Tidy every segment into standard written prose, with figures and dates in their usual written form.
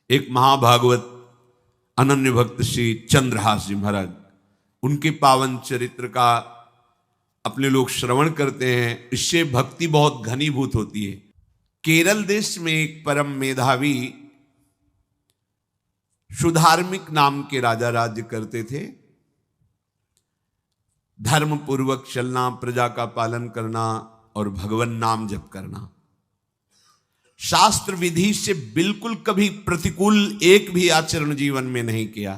एक महाभागवत अनन्य भक्त श्री चंद्रहास जी महाराज, उनके पावन चरित्र का अपने लोग श्रवण करते हैं। इससे भक्ति बहुत घनीभूत होती है। केरल देश में एक परम मेधावी सुधार्मिक नाम के राजा राज्य करते थे। धर्म पूर्वक चलना, प्रजा का पालन करना और भगवान नाम जप करना, शास्त्र विधि से बिल्कुल कभी प्रतिकूल एक भी आचरण जीवन में नहीं किया।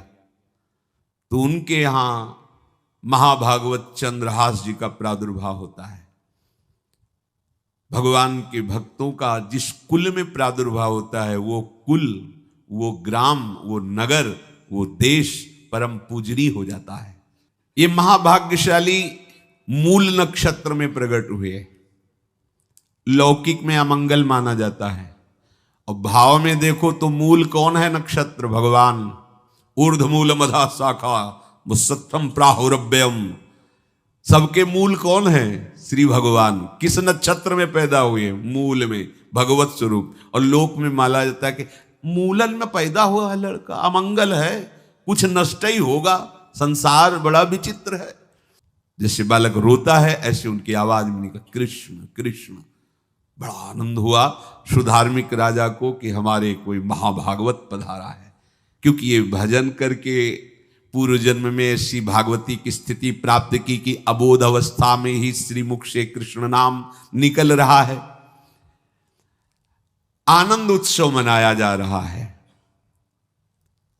तो उनके यहां महाभागवत चंद्रहास जी का प्रादुर्भाव होता है। भगवान के भक्तों का जिस कुल में प्रादुर्भाव होता है, वो कुल, वो ग्राम, वो नगर, वो देश परम पूजनीय हो जाता है। ये महाभाग्यशाली मूल नक्षत्र में प्रकट हुए। लौकिक में अमंगल माना जाता है और भाव में देखो तो मूल कौन है? नक्षत्र भगवान। ऊर्ध्वमूल मधा शाखा मुसत्तम प्राहुरव्ययम। सबके मूल कौन है? श्री भगवान। किस नक्षत्र में पैदा हुए? मूल में, भगवत स्वरूप। और लोक में माना जाता है कि मूलन में पैदा हुआ है लड़का, अमंगल है, कुछ नष्ट ही होगा, संसार बड़ा विचित्र है। जैसे बालक रोता है ऐसे उनकी आवाज में निकला कृष्ण कृष्ण। बड़ा आनंद हुआ सुधार्मिक राजा को कि हमारे कोई महाभागवत पधारा है, क्योंकि ये भजन करके पूर्व जन्म में ऐसी भागवती की स्थिति प्राप्त की कि अबोध अवस्था में ही श्रीमुख से कृष्ण नाम निकल रहा है। आनंद उत्सव मनाया जा रहा है।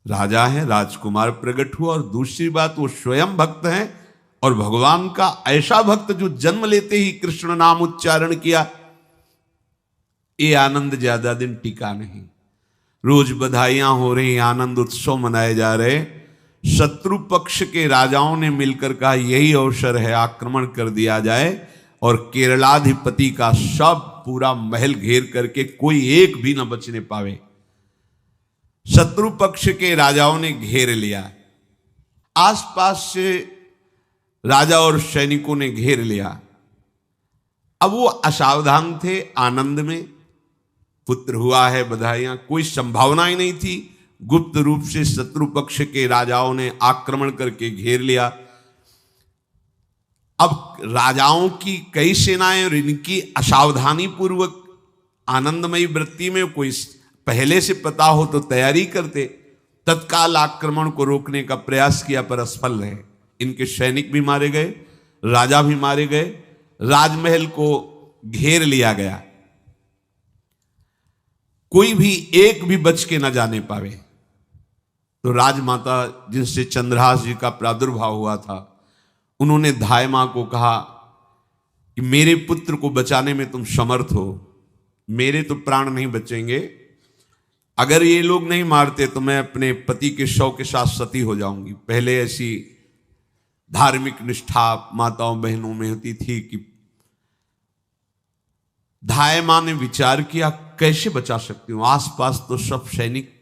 राजा है, राजकुमार प्रकट हुआ। और दूसरी बात, वो स्वयं भक्त हैं और भगवान का ऐसा भक्त जो जन्म लेते ही कृष्ण नाम उच्चारण किया। ये आनंद ज्यादा दिन टिका नहीं। रोज बधाइयां हो रही, आनंद उत्सव मनाए जा रहे। शत्रु पक्ष के राजाओं ने मिलकर कहा यही अवसर है, आक्रमण कर दिया जाए और केरलाधिपति का सब पूरा महल घेर करके कोई एक भी न बचने पावे। शत्रु पक्ष के राजाओं ने घेर लिया। आसपास से राजा और सैनिकों ने घेर लिया। अब वो असावधान थे, आनंद में पुत्र हुआ है, बधाइयां, कोई संभावना ही नहीं थी। गुप्त रूप से शत्रु पक्ष के राजाओं ने आक्रमण करके घेर लिया। अब राजाओं की कई सेनाएं और इनकी असावधानी पूर्वक आनंदमयी वृत्ति में कोई पहले से पता हो तो तैयारी करते, तत्काल आक्रमण को रोकने का प्रयास किया पर असफल रहे। इनके सैनिक भी मारे गए, राजा भी मारे गए, राजमहल को घेर लिया गया। कोई भी एक भी बच के न जाने पावे। तो राजमाता जिनसे चंद्रहास जी का प्रादुर्भाव हुआ था, उन्होंने धाय मां को कहा कि मेरे पुत्र को बचाने में तुम समर्थ हो, मेरे तो प्राण नहीं बचेंगे। अगर ये लोग नहीं मारते तो मैं अपने पति के शव के साथ सती हो जाऊंगी। पहले ऐसी धार्मिक निष्ठा माताओं बहनों में होती थी कि धाय मां ने विचार किया कैसे बचा सकती हूं, आसपास तो सब सैनिक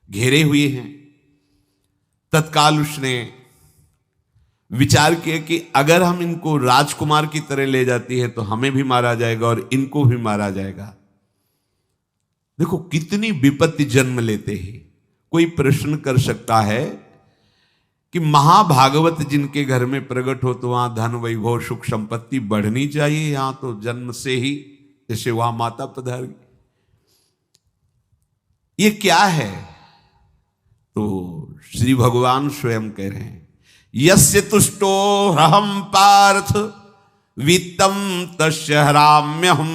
घेरे हुए हैं। तत्काल उसने विचार किया कि अगर हम इनको राजकुमार की तरह ले जाती है तो हमें भी मारा जाएगा और इनको भी मारा जाएगा। देखो कितनी विपत्ति जन्म लेते हैं। कोई प्रश्न कर सकता है कि महाभागवत जिनके घर में प्रकट हो तो वहां धन वैभव सुख संपत्ति बढ़नी चाहिए, यहां तो जन्म से ही जैसे वहां माता पधार, ये क्या है? तो श्री भगवान स्वयं कह रहे हैं यस्य तुष्टो रहम पार्थ वित्तम तस्य हराम्यहम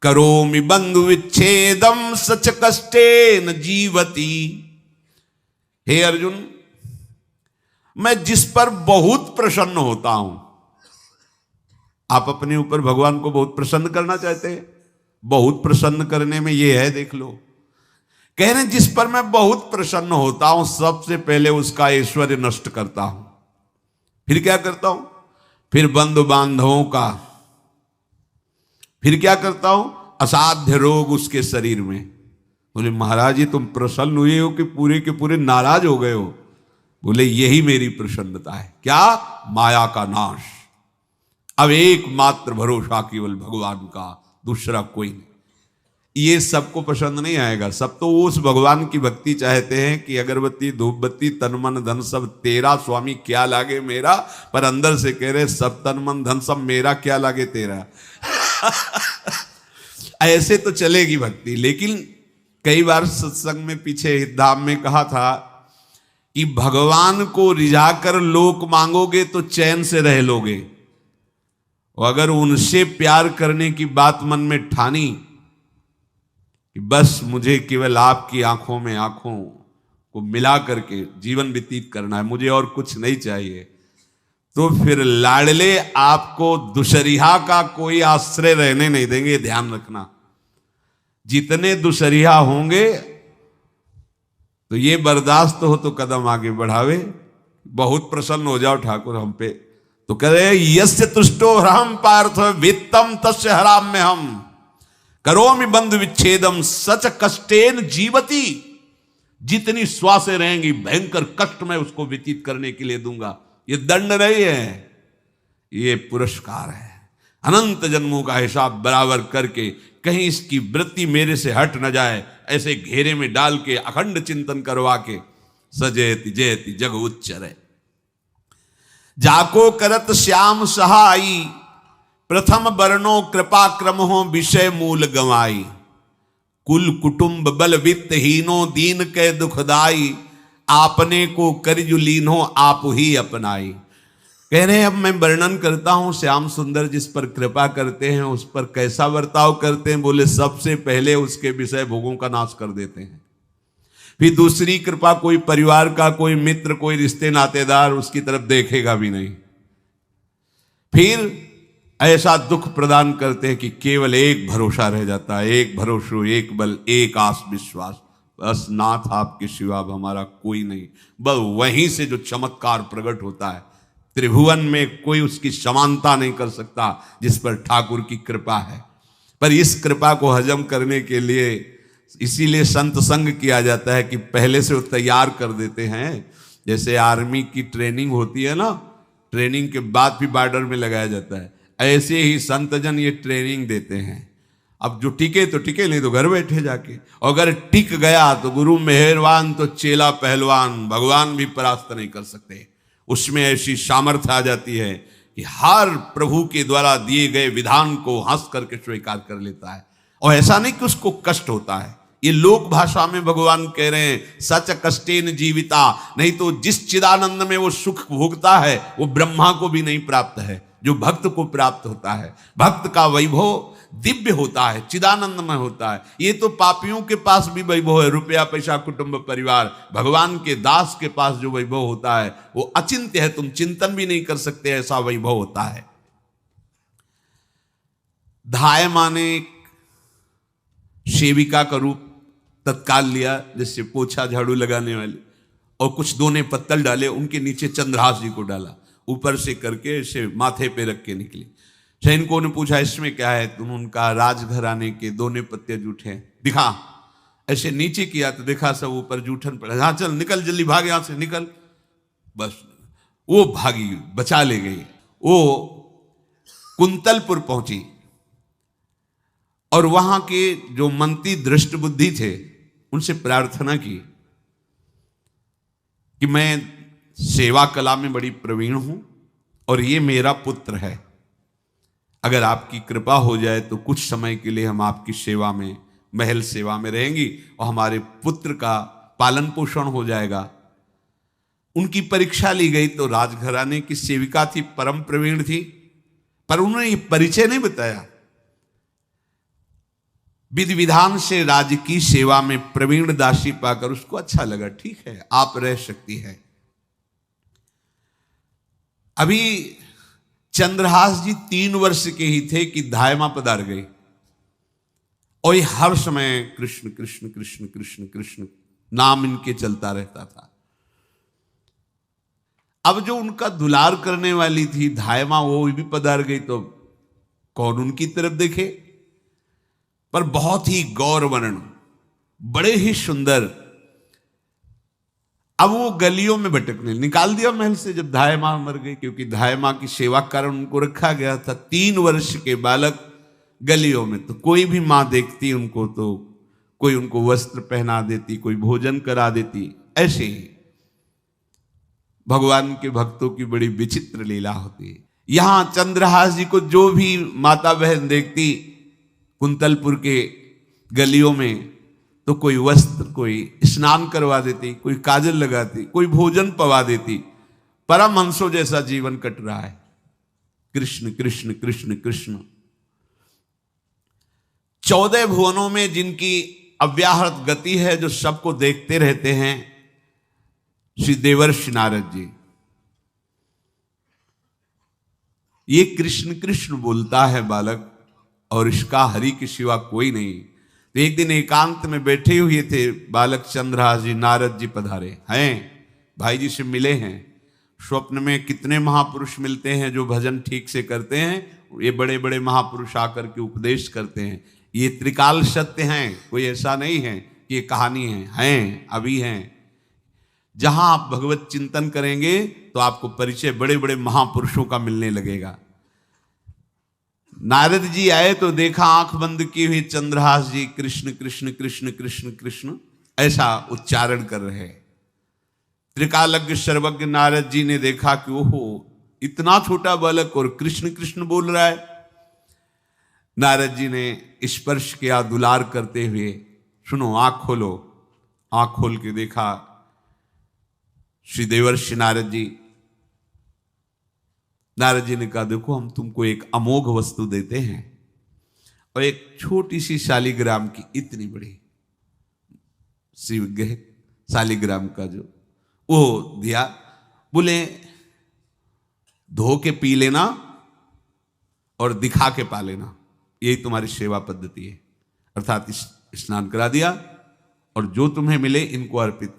करोमि बंधु विच्छेदम सच कष्टेन जीवति। हे अर्जुन, मैं जिस पर बहुत प्रसन्न होता हूं, आप अपने ऊपर भगवान को बहुत प्रसन्न करना चाहते हैं? बहुत प्रसन्न करने में ये है, देख लो। कह रहे हैं जिस पर मैं बहुत प्रसन्न होता हूं, सबसे पहले उसका ऐश्वर्य नष्ट करता हूं। फिर क्या करता हूं? फिर बंधु बांधवों का। फिर क्या करता हूं? असाध्य रोग उसके शरीर में। बोले महाराज जी तुम प्रसन्न हुए हो कि पूरे के पूरे नाराज हो गए हो? बोले यही मेरी प्रसन्नता है। क्या? माया का नाश। अब एकमात्र भरोसा केवल भगवान का, दूसरा कोई नहीं। ये सबको पसंद नहीं आएगा। सब तो उस भगवान की भक्ति चाहते हैं कि अगरबत्ती धूप बत्ती तन मन धन सब तेरा, स्वामी क्या लागे मेरा, पर अंदर से कह रहे सब तन मन धन सब मेरा, क्या लागे तेरा। ऐसे तो चलेगी भक्ति। लेकिन कई बार सत्संग में पीछे धाम में कहा था कि भगवान को रिझाकर लोक मांगोगे तो चैन से रह लोगे, और अगर उनसे प्यार करने की बात मन में ठानी कि बस मुझे केवल आपकी आंखों में आंखों को मिला करके जीवन व्यतीत करना है, मुझे और कुछ नहीं चाहिए, तो फिर लाडले आपको दुशरिहा का कोई आश्रय रहने नहीं देंगे। ध्यान रखना, जितने दुशरिहा होंगे तो ये बर्दाश्त हो तो कदम आगे बढ़ावे। बहुत प्रसन्न हो जाओ ठाकुर हम पे तो कह रहे यस्य तुष्टो ह्रहम पार्थ वित्तम तस्य हराम में हम करोमि बंधु विच्छेदम सच कष्टेन जीवती। जितनी श्वासें रहेंगी भयंकर कष्ट में उसको व्यतीत करने के लिए दूंगा। ये दंड नहीं है, ये पुरस्कार है। अनंत जन्मों का हिसाब बराबर करके कहीं इसकी वृत्ति मेरे से हट न जाए, ऐसे घेरे में डाल के अखंड चिंतन करवा के सजयति जयति जग उच्चरे। जाको करत श्याम सहाई प्रथम वर्णो कृपा क्रम हो विषय मूल गवाई। कुल कुटुंब बल वित्त हीनो दीन के दुखदाई। आपने को करजु लीनो आप ही अपनाई। कह रहे हैं अब मैं वर्णन करता हूं श्याम सुंदर जिस पर कृपा करते हैं उस पर कैसा बर्ताव करते हैं। बोले सबसे पहले उसके विषय भोगों का नाश कर देते हैं। फिर दूसरी कृपा कोई परिवार का कोई मित्र कोई रिश्ते नातेदार उसकी तरफ देखेगा भी नहीं। फिर ऐसा दुख प्रदान करते हैं कि केवल एक भरोसा रह जाता है, एक भरोसा एक बल एक आस विश्वास, बस नाथ आपके सिवा अब हमारा कोई नहीं। बस वहीं से जो चमत्कार प्रकट होता है, त्रिभुवन में कोई उसकी समानता नहीं कर सकता जिस पर ठाकुर की कृपा है। पर इस कृपा को हजम करने के लिए इसीलिए संत संग किया जाता है कि पहले से वो तैयार कर देते हैं। जैसे आर्मी की ट्रेनिंग होती है ना, ट्रेनिंग के बाद भी बॉर्डर में लगाया जाता है, ऐसे ही संतजन ये ट्रेनिंग देते हैं। अब जो टिके तो टिके, नहीं तो घर बैठे जाके। और अगर टिक गया तो गुरु मेहरबान तो चेला पहलवान, भगवान भी परास्त नहीं कर सकते। उसमें ऐसी सामर्थ्य आ जाती है कि हर प्रभु के द्वारा दिए गए विधान को हंस करके स्वीकार कर लेता है। और ऐसा नहीं कि उसको कष्ट होता है। ये लोक भाषा में भगवान कह रहे हैं सच कष्टेन जीविता। नहीं तो जिस चिदानंद में वो सुख भोगता है वो ब्रह्मा को भी नहीं प्राप्त है जो भक्त को प्राप्त होता है। भक्त का वैभव दिव्य होता है, चिदानंद में होता है। ये तो पापियों के पास भी वैभव है, रुपया पैसा कुटुंब परिवार। भगवान के दास के पास जो वैभव होता है वो अचिंत्य है, तुम चिंतन भी नहीं कर सकते, ऐसा वैभव होता है। धाय माने सेविका का रूप तत्काल लिया, जिससे पोछा झाड़ू लगाने वाले, और कुछ दोने पत्तल डाले, उनके नीचे चंद्रहास जी को डाला, ऊपर से करके इसे माथे पे रख के निकली। सैनिकों ने पूछा इसमें क्या है, तुम उनका राजघराने के दोने पत्ते जूठे दिखा। ऐसे नीचे किया तो देखा सब ऊपर जूठन पड़ा। हाँ चल निकल जल्दी, भाग यहां से निकल। बस वो भागी, बचा ले गई। वो कुंतलपुर पहुंची और वहां के जो मंत्री दृष्ट बुद्धि थे उनसे प्रार्थना की कि मैं सेवा कला में बड़ी प्रवीण हूं और ये मेरा पुत्र है, अगर आपकी कृपा हो जाए तो कुछ समय के लिए हम आपकी सेवा में, महल सेवा में रहेंगी और हमारे पुत्र का पालन पोषण हो जाएगा। उनकी परीक्षा ली गई तो राजघराने की सेविका थी, परम प्रवीण थी, पर उन्होंने ये परिचय नहीं बताया। विधि विधान से राज्य की सेवा में प्रवीण दासी पाकर उसको अच्छा लगा, ठीक है आप रह सकती है। अभी चंद्रहास जी 3 वर्ष के ही थे कि धायमा पधार गई और ये हर समय कृष्ण कृष्ण कृष्ण कृष्ण कृष्ण नाम इनके चलता रहता था। अब जो उनका दुलार करने वाली थी धायमा, वो भी पधार गई तो कौन उनकी तरफ देखे। पर बहुत ही गौर वर्ण, बड़े ही सुंदर। अब वो गलियों में भटकने, निकाल दिया महल से जब धाय मां मर गई, क्योंकि धाय मां की सेवा कारण उनको रखा गया था। 3 वर्ष के बालक गलियों में तो कोई भी माँ देखती उनको तो कोई उनको वस्त्र पहना देती, कोई भोजन करा देती। ऐसे ही भगवान के भक्तों की बड़ी विचित्र लीला होती है। यहां चंद्रहास जी को जो भी माता बहन देखती कुंतलपुर के गलियों में, तो कोई वस्त्र, कोई स्नान करवा देती, कोई काजल लगाती, कोई भोजन पवा देती। परमहंसों जैसा जीवन कट रहा है। कृष्ण कृष्ण कृष्ण कृष्ण। 14 भुवनों में जिनकी अव्याहत गति है, जो सबको देखते रहते हैं, श्री देवर्षि नारद जी। ये कृष्ण कृष्ण बोलता है बालक, और इसका हरि के सिवा कोई नहीं। तो एक दिन एकांत में बैठे हुए थे बालक चंद्रहास जी, नारद जी पधारे हैं, भाई जी से मिले हैं। स्वप्न में कितने महापुरुष मिलते हैं जो भजन ठीक से करते हैं, ये बड़े बड़े महापुरुष आकर के उपदेश करते हैं। ये त्रिकाल सत्य हैं, कोई ऐसा नहीं है कि ये कहानी हैं, अभी हैं। जहां आप भगवत चिंतन करेंगे तो आपको परिचय बड़े बड़े महापुरुषों का मिलने लगेगा। नारद जी आए तो देखा आंख बंद की हुई चंद्रहास जी कृष्ण कृष्ण कृष्ण कृष्ण कृष्ण ऐसा उच्चारण कर रहे हैं। त्रिकालज्ञ सर्वज्ञ नारद जी ने देखा कि ओहो, इतना छोटा बालक और कृष्ण कृष्ण बोल रहा है। नारद जी ने स्पर्श किया दुलार करते हुए, सुनो आंख खोलो। आंख खोल के देखा श्री देवर्षि नारद जी। नारद जी ने कहा देखो, हम तुमको एक अमोघ वस्तु देते हैं, और एक छोटी सी शालिग्राम की इतनी बड़ी शिवग्रह शालिग्राम का जो वो दिया। बोले धो के पी लेना और दिखा के पा लेना, यही तुम्हारी सेवा पद्धति है। अर्थात स्नान करा दिया और जो तुम्हें मिले इनको अर्पित।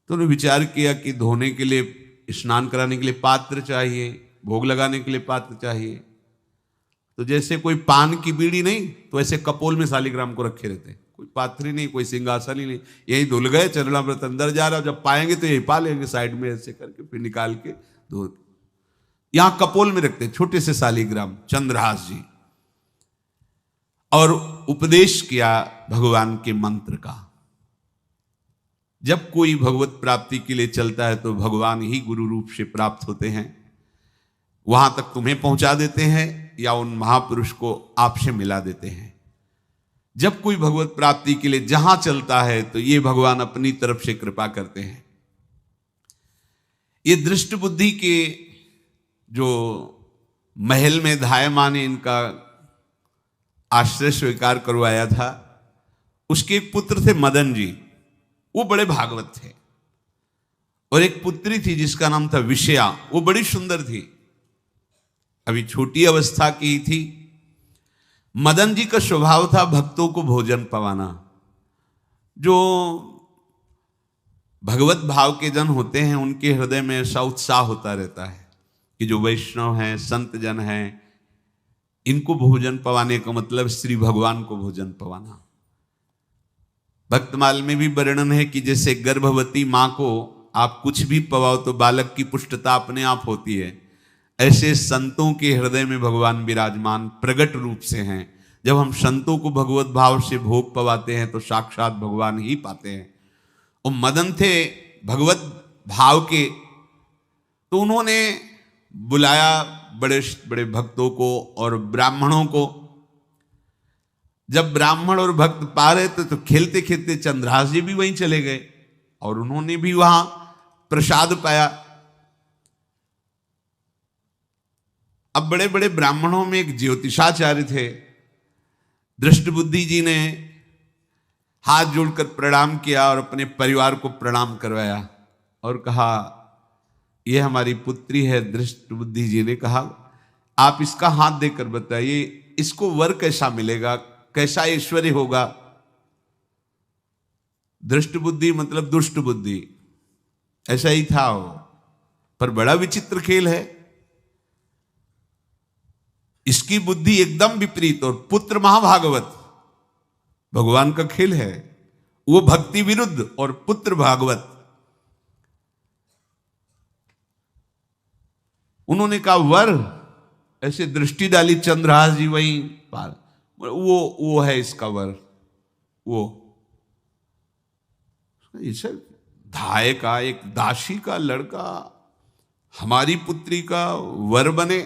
तो उन्होंने विचार किया कि धोने के लिए, स्नान कराने के लिए पात्र चाहिए, भोग लगाने के लिए पात्र चाहिए। तो जैसे कोई पान की बीड़ी नहीं, तो ऐसे कपोल में शालिग्राम को रखे रहते हैं। कोई पात्री नहीं, कोई सिंहासन ही नहीं, यही धुल गए, चरणामृत अंदर जा रहा, जब पाएंगे तो यही पा लेंगे, साइड में ऐसे करके फिर निकाल के धो। यहां कपोल में रखते छोटे से शालिग्राम चंद्रहास जी, और उपदेश किया भगवान के मंत्र का। जब कोई भगवत प्राप्ति के लिए चलता है तो भगवान ही गुरु रूप से प्राप्त होते हैं, वहां तक तुम्हें पहुंचा देते हैं या उन महापुरुष को आपसे मिला देते हैं। जब कोई भगवत प्राप्ति के लिए जहां चलता है तो ये भगवान अपनी तरफ से कृपा करते हैं। ये दृष्ट बुद्धि के जो महल में धायमान ने इनका आश्रय स्वीकार करवाया था, उसके एक पुत्र थे मदन जी, वो बड़े भागवत थे। और एक पुत्री थी जिसका नाम था विषया, वो बड़ी सुंदर थी, अभी छोटी अवस्था की ही थी। मदन जी का स्वभाव था भक्तों को भोजन पवाना। जो भगवत भाव के जन होते हैं उनके हृदय में ऐसा उत्साह होता रहता है कि जो वैष्णव हैं, संत जन हैं, इनको भोजन पवाने का मतलब श्री भगवान को भोजन पवाना। भक्तमाल में भी वर्णन है कि जैसे गर्भवती मां को आप कुछ भी पवाओ तो बालक की पुष्टता अपने आप होती है, ऐसे संतों के हृदय में भगवान विराजमान प्रगट रूप से हैं। जब हम संतों को भगवत भाव से भोग पवाते हैं तो साक्षात भगवान ही पाते हैं। और मदन थे भगवत भाव के, तो उन्होंने बुलाया बड़े बड़े भक्तों को और ब्राह्मणों को। जब ब्राह्मण और भक्त पा रहे थे तो खेलते खेलते चंद्रहास जी भी वहीं चले गए और उन्होंने भी वहां प्रसाद पाया। अब बड़े बड़े ब्राह्मणों में एक ज्योतिषाचार्य थे। दृष्टबुद्धि जी ने हाथ जोड़कर प्रणाम किया और अपने परिवार को प्रणाम करवाया और कहा यह हमारी पुत्री है। दृष्टबुद्धि जी ने कहा आप इसका हाथ देकर बताइए इसको वर कैसा मिलेगा, कैसा ऐश्वर्य होगा। दृष्टबुद्धि मतलब दुष्ट बुद्धि, ऐसा ही था वो। पर बड़ा विचित्र खेल है, इसकी बुद्धि एकदम विपरीत और पुत्र महाभागवत। भगवान का खेल है, वो भक्ति विरुद्ध और पुत्र भागवत। उन्होंने कहा वर, ऐसे दृष्टि डाली चंद्रहास जी वहीं पार। वो है इसका वर, वो इसे धाय का, एक दासी का लड़का हमारी पुत्री का वर बने।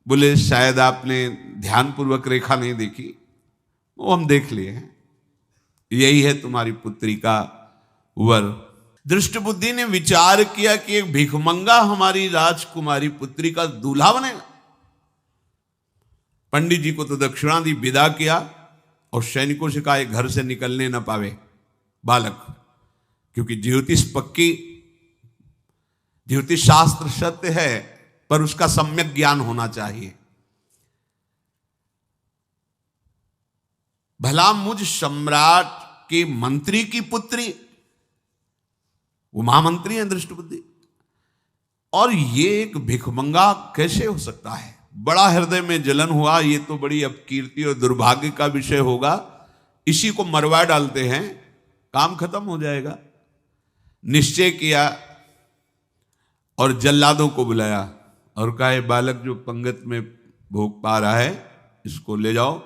बोले शायद आपने ध्यानपूर्वक रेखा नहीं देखी, वो हम देख लिए हैं, यही है तुम्हारी पुत्री का वर। दृष्ट बुद्धि ने विचार किया कि एक भिखमंगा हमारी राजकुमारी पुत्री का दूल्हा बनेगा। पंडित जी को तो दक्षिणा दी, विदा किया और सैनिकों से कहा घर से निकलने न पावे बालक, क्योंकि ज्योतिष पक्की, ज्योतिष शास्त्र सत्य है, पर उसका सम्यक ज्ञान होना चाहिए। भला मुझ सम्राट के मंत्री की पुत्री, वो महामंत्री हैं दृष्ट बुद्धि, और ये एक भिखमंगा कैसे हो सकता है? बड़ा हृदय में जलन हुआ, ये तो बड़ी अपकीर्ति और दुर्भाग्य का विषय होगा, इसी को मरवा डालते हैं, काम खत्म हो जाएगा। निश्चय किया और जल्लादों को बुलाया और कहा ये बालक जो पंगत में भोग पा रहा है, इसको ले जाओ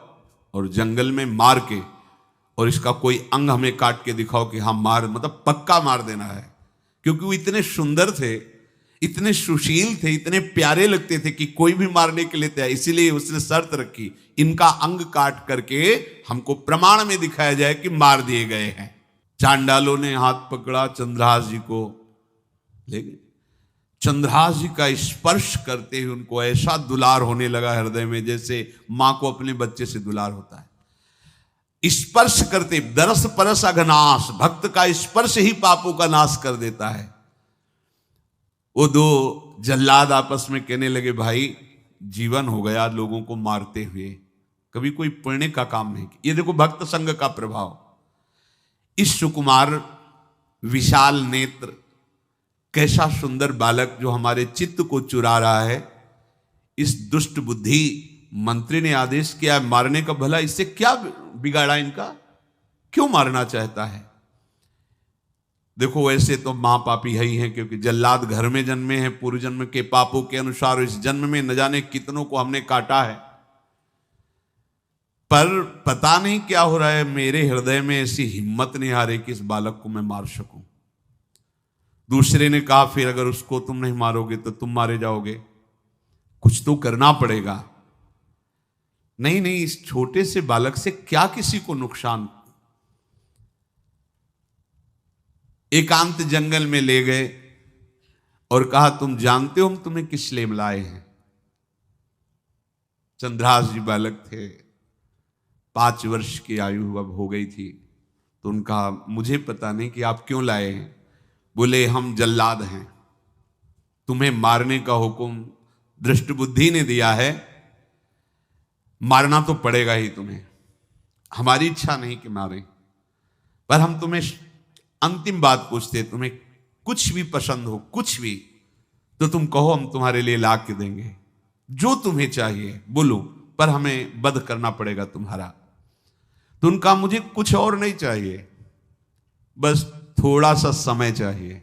और जंगल में मार के, और इसका कोई अंग हमें काट के दिखाओ कि हाँ मार, मतलब पक्का मार देना है। क्योंकि वो इतने सुंदर थे, इतने सुशील थे, इतने प्यारे लगते थे कि कोई भी मारने के लिए तैयार। इसीलिए उसने शर्त रखी, इनका अंग काट करके हमको प्रमाण में दिखाया जाए कि मार दिए गए हैं। चांडालों ने हाथ पकड़ा, चंद्रहास जी को ले गए। चंद्रहास जी का स्पर्श करते ही उनको ऐसा दुलार होने लगा हृदय में, जैसे मां को अपने बच्चे से दुलार होता है। स्पर्श करते, दरस परस अघनाश, भक्त का स्पर्श ही पापों का नाश कर देता है। वो दो जल्लाद आपस में कहने लगे भाई जीवन हो गया लोगों को मारते हुए, कभी कोई पुण्य का काम नहीं किया। ये देखो भक्त संग का प्रभाव। इस सुकुमार विशाल नेत्र, कैसा सुंदर बालक जो हमारे चित्त को चुरा रहा है, इस दुष्ट बुद्धि मंत्री ने आदेश किया मारने का। भला इससे क्या बिगाड़ा इनका, क्यों मारना चाहता है? देखो वैसे तो मां पापी है ही हैं, क्योंकि जल्लाद घर में जन्मे हैं, पूर्व जन्म के पापों के अनुसार इस जन्म में न जाने कितनों को हमने काटा है। पर पता नहीं क्या हो रहा है, मेरे हृदय में ऐसी हिम्मत नहीं आ रही कि इस बालक को मैं मार सकूं। दूसरे ने कहा फिर अगर उसको तुम नहीं मारोगे तो तुम मारे जाओगे, कुछ तो करना पड़ेगा। नहीं नहीं, इस छोटे से बालक से क्या किसी को नुकसान। एकांत जंगल में ले गए और कहा तुम जानते हो हम तुम्हें किस लिए बुलाए हैं? चंद्रहास जी बालक थे, 5 वर्ष की आयु अब हो गई थी, तो उनका मुझे पता नहीं कि आप क्यों लाए हैं। बोले हम जल्लाद हैं, तुम्हें मारने का हुक्म दृष्ट बुद्धि ने दिया है, मारना तो पड़ेगा ही तुम्हें। हमारी इच्छा नहीं कि मारें, पर हम तुम्हें अंतिम बात पूछते, तुम्हें कुछ भी पसंद हो, कुछ भी, तो तुम कहो हम तुम्हारे लिए ला के देंगे, जो तुम्हें चाहिए बोलो, पर हमें वध करना पड़ेगा तुम्हारा। तो उनका मुझे कुछ और नहीं चाहिए, बस थोड़ा सा समय चाहिए।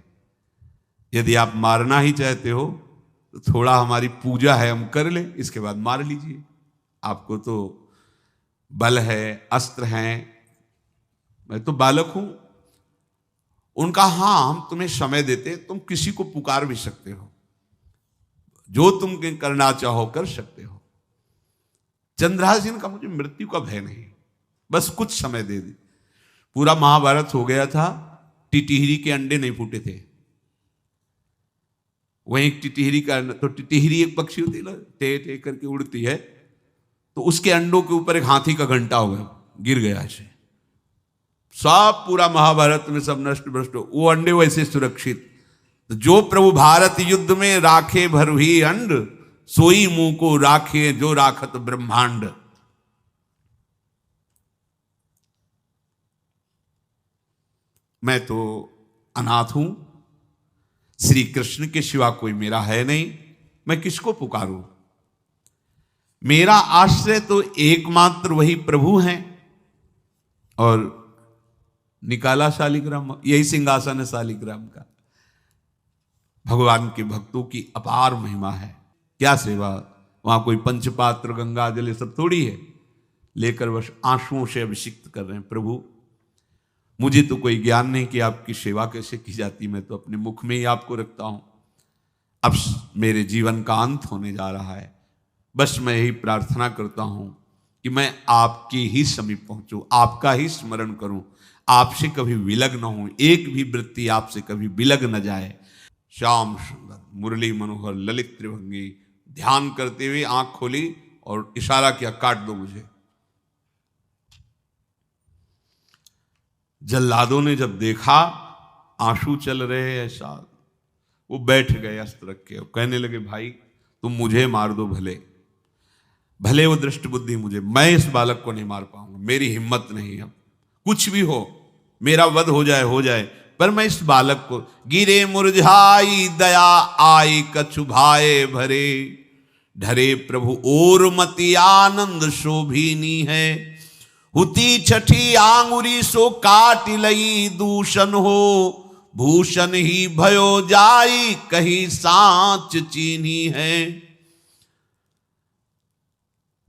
यदि आप मारना ही चाहते हो तो थोड़ा हमारी पूजा है हम कर लें, इसके बाद मार लीजिए। आपको तो बल है, अस्त्र हैं, मैं तो बालक हूं। उनका हाँ हम तुम्हें समय देते, तुम किसी को पुकार भी सकते हो, जो तुम करना चाहो कर सकते हो। चंद्रहास जी का मुझे मृत्यु का भय नहीं, बस कुछ समय दे दी। पूरा महाभारत हो गया था, टिटिहरी के अंडे नहीं फूटे थे। वहीं एक टिटिहरी का, तो टिटिहरी एक पक्षी होती है, टे टे करके उड़ती है, तो उसके अंडों के ऊपर एक हाथी का घंटा हो गया, गिर गया ऐसे, सब पूरा महाभारत में सब नष्ट भ्रष्ट। वो अंडे वैसे सुरक्षित। तो जो प्रभु भारत युद्ध में राखे भरही अंड, सोई मुंह को राखे जो राखत ब्रह्मांड। मैं तो अनाथ हूं, श्री कृष्ण के सिवा कोई मेरा है नहीं, मैं किसको पुकारूं? मेरा आश्रय तो एकमात्र वही प्रभु हैं। और निकाला शालिग्राम, यही सिंहासन है शालिग्राम का। भगवान के भक्तों की अपार महिमा है। क्या सेवा, वहां कोई पंचपात्र गंगा जल सब थोड़ी है, लेकर बस आंसुओं से अभिषिक्त कर रहे हैं। प्रभु मुझे तो कोई ज्ञान नहीं कि आपकी सेवा कैसे की जाती, मैं तो अपने मुख में ही आपको रखता हूं। अब मेरे जीवन का अंत होने जा रहा है, बस मैं यही प्रार्थना करता हूं कि मैं आपके ही समीप पहुंचूं, आपका ही स्मरण करूं, आपसे कभी विलग न हूं, एक भी वृत्ति आपसे कभी विलग न जाए। श्याम सुंदर मुरली मनोहर ललित त्रिभंगी ध्यान करते हुए आंख खोली और इशारा किया, काट दो मुझे। जल्लादों ने जब देखा आंसू चल रहे हैं, ऐसा वो बैठ गए अस्त्र रख के और कहने लगे, भाई तुम मुझे मार दो, भले भले वो दृष्ट बुद्धि मुझे, मैं इस बालक को नहीं मार पाऊंगा, मेरी हिम्मत नहीं, अब कुछ भी हो, मेरा वध हो जाए, पर मैं इस बालक को। गिरे मुरझाई दया आई कछु भाए भरे, ढरे प्रभु और मति आनंद शोभिनी है। हुती छठी आंगुरी सो काट लई दूषण हो, भूषण ही भयो जाई कहीं सांच चीनी है।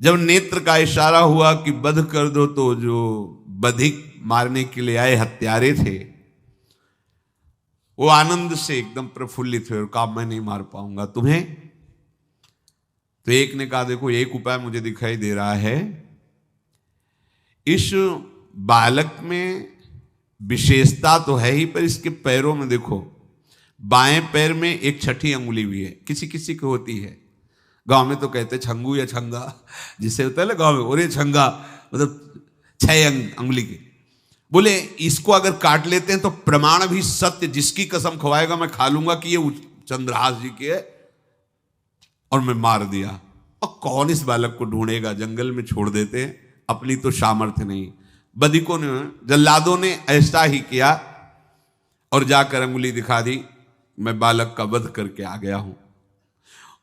जब नेत्र का इशारा हुआ कि वध कर दो, तो जो बधिक मारने के लिए आए हत्यारे थे वो आनंद से एकदम प्रफुल्लित हुए और कहा, मैं नहीं मार पाऊंगा तुम्हें। तो एक ने कहा, देखो एक उपाय मुझे दिखाई दे रहा है, इस बालक में विशेषता तो है ही, पर इसके पैरों में देखो, बाएं पैर में एक छठी अंगुली भी है, किसी किसी को होती है। गांव में तो कहते छंगू या छंगा, जिससे होता है ना गांव में, और ये छंगा मतलब 6 अंगुली के। बोले इसको अगर काट लेते हैं तो प्रमाण भी सत्य, जिसकी कसम खवाएगा मैं खा लूंगा कि ये चंद्रहास जी के है, और मैं मार दिया। और कौन इस बालक को ढूंढेगा, जंगल में छोड़ देते हैं, अपनी तो सामर्थ्य नहीं। बधिकों ने, जल्लादों ने ऐसा ही किया और जाकर अंगुली दिखा दी, मैं बालक का वध करके आ गया हूं।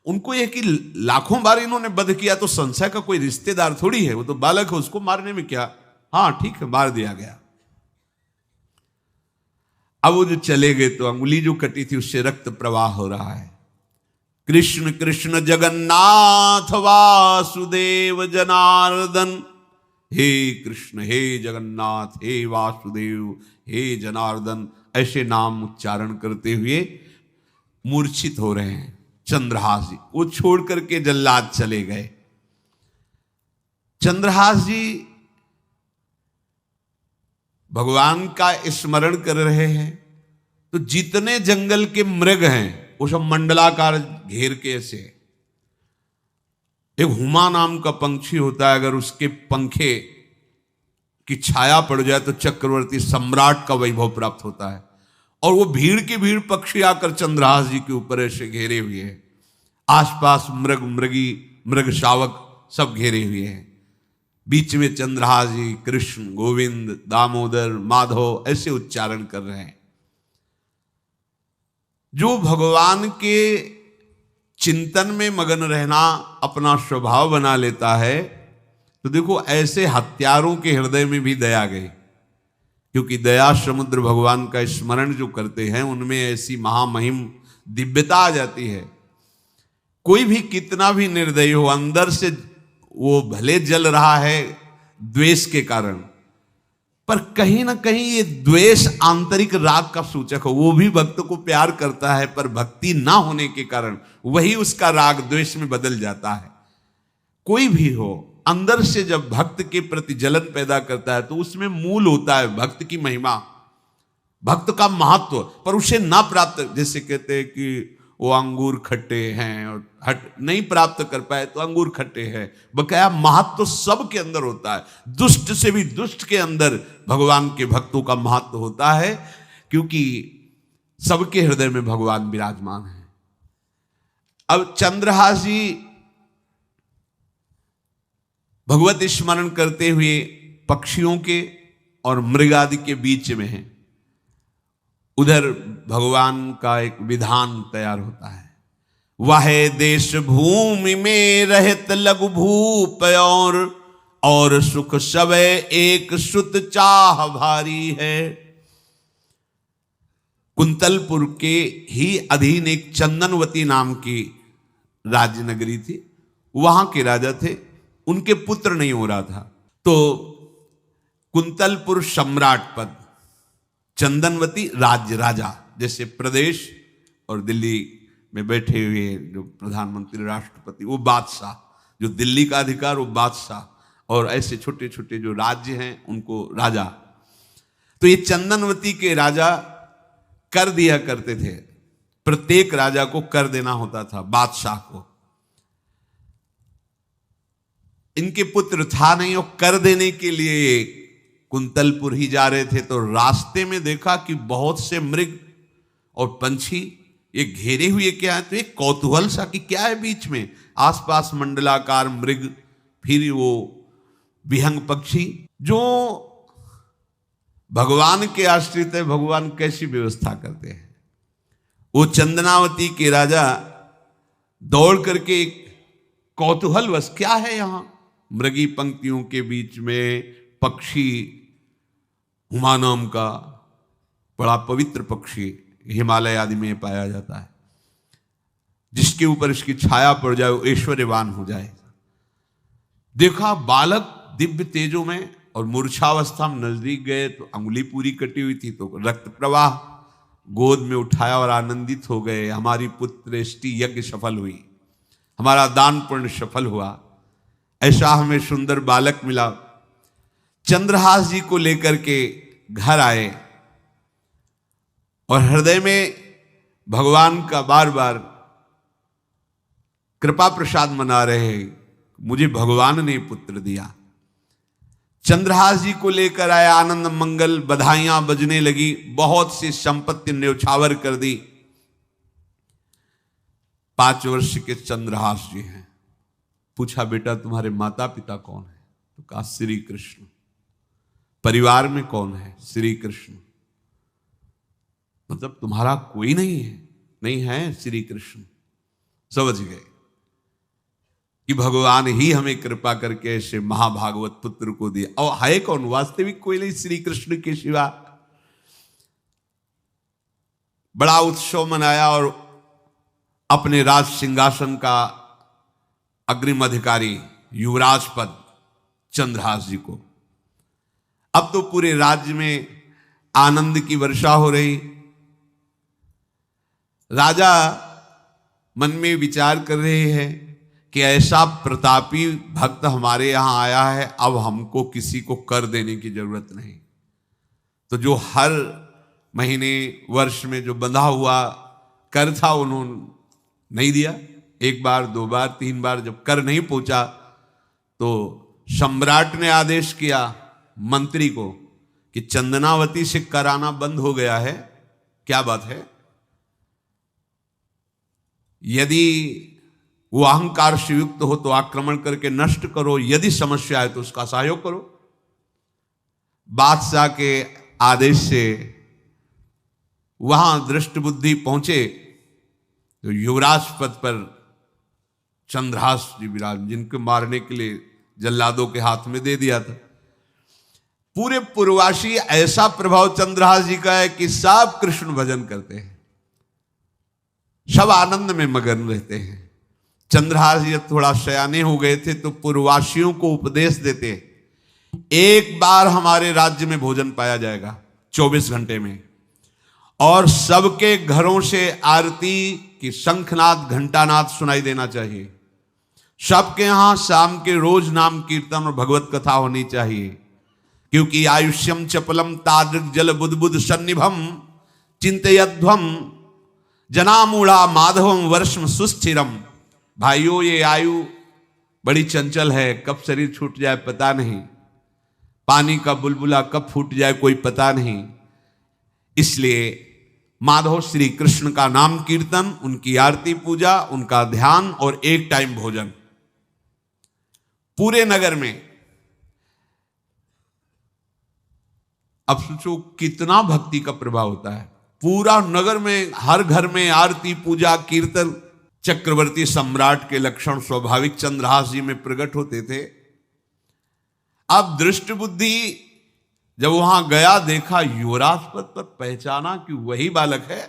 उनको यह कि लाखों बार इन्होंने वध किया तो संशय का कोई रिश्तेदार थोड़ी है, वो तो बालक है, उसको मारने में क्या, हाँ ठीक है मार दिया गया। अब वो जो चले गए तो अंगुली जो कटी थी उससे रक्त प्रवाह हो रहा है। कृष्ण कृष्ण जगन्नाथ वासुदेव जनार्दन, हे कृष्ण हे जगन्नाथ हे वासुदेव हे जनार्दन, ऐसे नाम उच्चारण करते हुए मूर्छित हो रहे हैं चंद्रहास जी। वो छोड़ करके जल्लाद चले गए। चंद्रहास जी भगवान का स्मरण कर रहे हैं, तो जितने जंगल के मृग हैं वो सब मंडलाकार घेर के ऐसे। एक हुमा नाम का पंछी होता है, अगर उसके पंखे की छाया पड़ जाए तो चक्रवर्ती सम्राट का वैभव प्राप्त होता है। और वो भीड़ की भीड़ पक्षी आकर चंद्रहास जी के ऊपर ऐसे घेरे हुए हैं, आसपास मृग मृगी मृग शावक सब घेरे हुए हैं। बीच में चंद्रहास जी कृष्ण गोविंद दामोदर माधव ऐसे उच्चारण कर रहे हैं। जो भगवान के चिंतन में मगन रहना अपना स्वभाव बना लेता है, तो देखो ऐसे हत्यारों के हृदय में भी दया गई, क्योंकि दया समुद्र भगवान का स्मरण जो करते हैं उनमें ऐसी महामहिम दिव्यता आ जाती है। कोई भी कितना भी निर्दयी हो, अंदर से वो भले जल रहा है द्वेष के कारण, पर कहीं ना कहीं ये द्वेष आंतरिक राग का सूचक हो। वो भी भक्त को प्यार करता है, पर भक्ति ना होने के कारण वही उसका राग द्वेष में बदल जाता है। कोई भी हो, अंदर से जब भक्त के प्रति जलन पैदा करता है तो उसमें मूल होता है भक्त की महिमा, भक्त का महत्व, पर उसे ना प्राप्त, जैसे कहते हैं कि वो अंगूर खट्टे हैं और हट नहीं प्राप्त कर पाए तो अंगूर खट्टे हैं। बकाया महत्व सब के अंदर होता है, दुष्ट से भी दुष्ट के अंदर भगवान के भक्तों का महत्व होता है, क्योंकि सबके हृदय में भगवान विराजमान है। अब चंद्रहास जी भगवत स्मरण करते हुए पक्षियों के और मृग आदि के बीच में हैं। उधर भगवान का एक विधान तैयार होता है, वह देश भूमि में रहत लघु भूप और सुख सवै एक सुत चाह भारी है। कुंतलपुर के ही अधीन एक चंदनवती नाम की राज्य नगरी थी, वहां के राजा थे, उनके पुत्र नहीं हो रहा था। तो कुंतलपुर सम्राट पद, चंदनवती राज्य राजा, जैसे प्रदेश और दिल्ली में बैठे हुए जो प्रधानमंत्री राष्ट्रपति वो बादशाह, जो दिल्ली का अधिकार वो बादशाह, और ऐसे छोटे छोटे जो राज्य हैं उनको राजा। तो ये चंदनवती के राजा कर दिया करते थे, प्रत्येक राजा को कर देना होता था, बादशाह को। इनके पुत्र था नहीं और कर देने के लिए कुंतलपुर ही जा रहे थे, तो रास्ते में देखा कि बहुत से मृग और पंछी ये घेरे हुए क्या है, तो एक कौतूहल सा कि क्या है बीच में, आसपास मंडलाकार मृग, फिर वो विहंग पक्षी जो भगवान के आश्रित है, भगवान कैसी व्यवस्था करते हैं। वो चंदनावती के राजा दौड़ करके कौतूहलवश, क्या है यहां, मृगी पंक्तियों के बीच में पक्षी, हुमा नाम का बड़ा पवित्र पक्षी हिमालय आदि में पाया जाता है, जिसके ऊपर इसकी छाया पड़ जाए वो ऐश्वर्यवान हो जाए। देखा बालक दिव्य तेजों में, और मूर्छावस्था में नजदीक गए तो अंगुली पूरी कटी हुई थी, तो रक्त प्रवाह, गोद में उठाया और आनंदित हो गए, हमारी पुत्रेष्टि यज्ञ सफल हुई, हमारा दान पुण्य सफल हुआ, ऐसा हमें सुंदर बालक मिला। चंद्रहास जी को लेकर के घर आए और हृदय में भगवान का बार बार कृपा प्रसाद मना रहे हैं, मुझे भगवान ने पुत्र दिया। चंद्रहास जी को लेकर आए, आनंद मंगल बधाइयां बजने लगी, बहुत सी संपत्ति न्यौछावर कर दी। 5 वर्ष के चंद्रहास जी हैं। पूछा बेटा तुम्हारे माता पिता कौन है, तो कहा श्री कृष्ण। परिवार में कौन है, श्री कृष्ण। मतलब तुम्हारा कोई नहीं है, नहीं है श्री कृष्ण। समझ गए कि भगवान ही हमें कृपा करके ऐसे महाभागवत पुत्र को दिया, और है कौन, वास्तविक कोई नहीं श्री कृष्ण के सिवा। बड़ा उत्सव मनाया और अपने राज सिंहासन का अग्रिम अधिकारी युवराज पद चंद्रहास जी को। अब तो पूरे राज्य में आनंद की वर्षा हो रही। राजा मन में विचार कर रहे हैं कि ऐसा प्रतापी भक्त हमारे यहां आया है, अब हमको किसी को कर देने की जरूरत नहीं। तो जो हर महीने वर्ष में जो बंधा हुआ कर था उन्होंने नहीं दिया। 1 बार 2 बार 3 बार जब कर नहीं पहुंचा तो सम्राट ने आदेश किया मंत्री को कि चंदनावती से कर आना बंद हो गया है। क्या बात है? यदि वो अहंकार से युक्त हो तो आक्रमण करके नष्ट करो, यदि समस्या है तो उसका सहयोग करो। बादशाह के आदेश से वहां दृष्ट बुद्धि पहुंचे तो युवराज पद पर चंद्रहास जी विराज, जिनको मारने के लिए जल्लादों के हाथ में दे दिया था। पूरे पूर्वासी ऐसा प्रभाव चंद्रहास जी का है कि सब कृष्ण भजन करते हैं, सब आनंद में मगन रहते हैं। चंद्रहास जी थोड़ा सयाने हो गए थे तो पूर्ववासियों को उपदेश देते, 1 बार हमारे राज्य में भोजन पाया जाएगा 24 घंटे में, और सबके घरों से आरती की शंखनाद घंटानाद सुनाई देना चाहिए। सबके यहां शाम के रोज नाम कीर्तन और भगवत कथा होनी चाहिए, क्योंकि आयुष्यम चपलम तादृक जल बुद्बुद सन्निभम चिंतयध्वम जनामूढ़ा माधवम वर्षम सुस्थिरम। भाइयों, ये आयु बड़ी चंचल है, कब शरीर छूट जाए पता नहीं, पानी का बुलबुला कब फूट जाए कोई पता नहीं। इसलिए माधव श्री कृष्ण का नाम कीर्तन, उनकी आरती पूजा, उनका ध्यान और 1 टाइम भोजन पूरे नगर में। अब सोचो कितना भक्ति का प्रभाव होता है। पूरा नगर में, हर घर में आरती पूजा कीर्तन। चक्रवर्ती सम्राट के लक्षण स्वाभाविक चंद्रहास जी में प्रकट होते थे। अब दृष्ट बुद्धि जब वहां गया, देखा युवराज पद पर, पहचाना कि वही बालक है,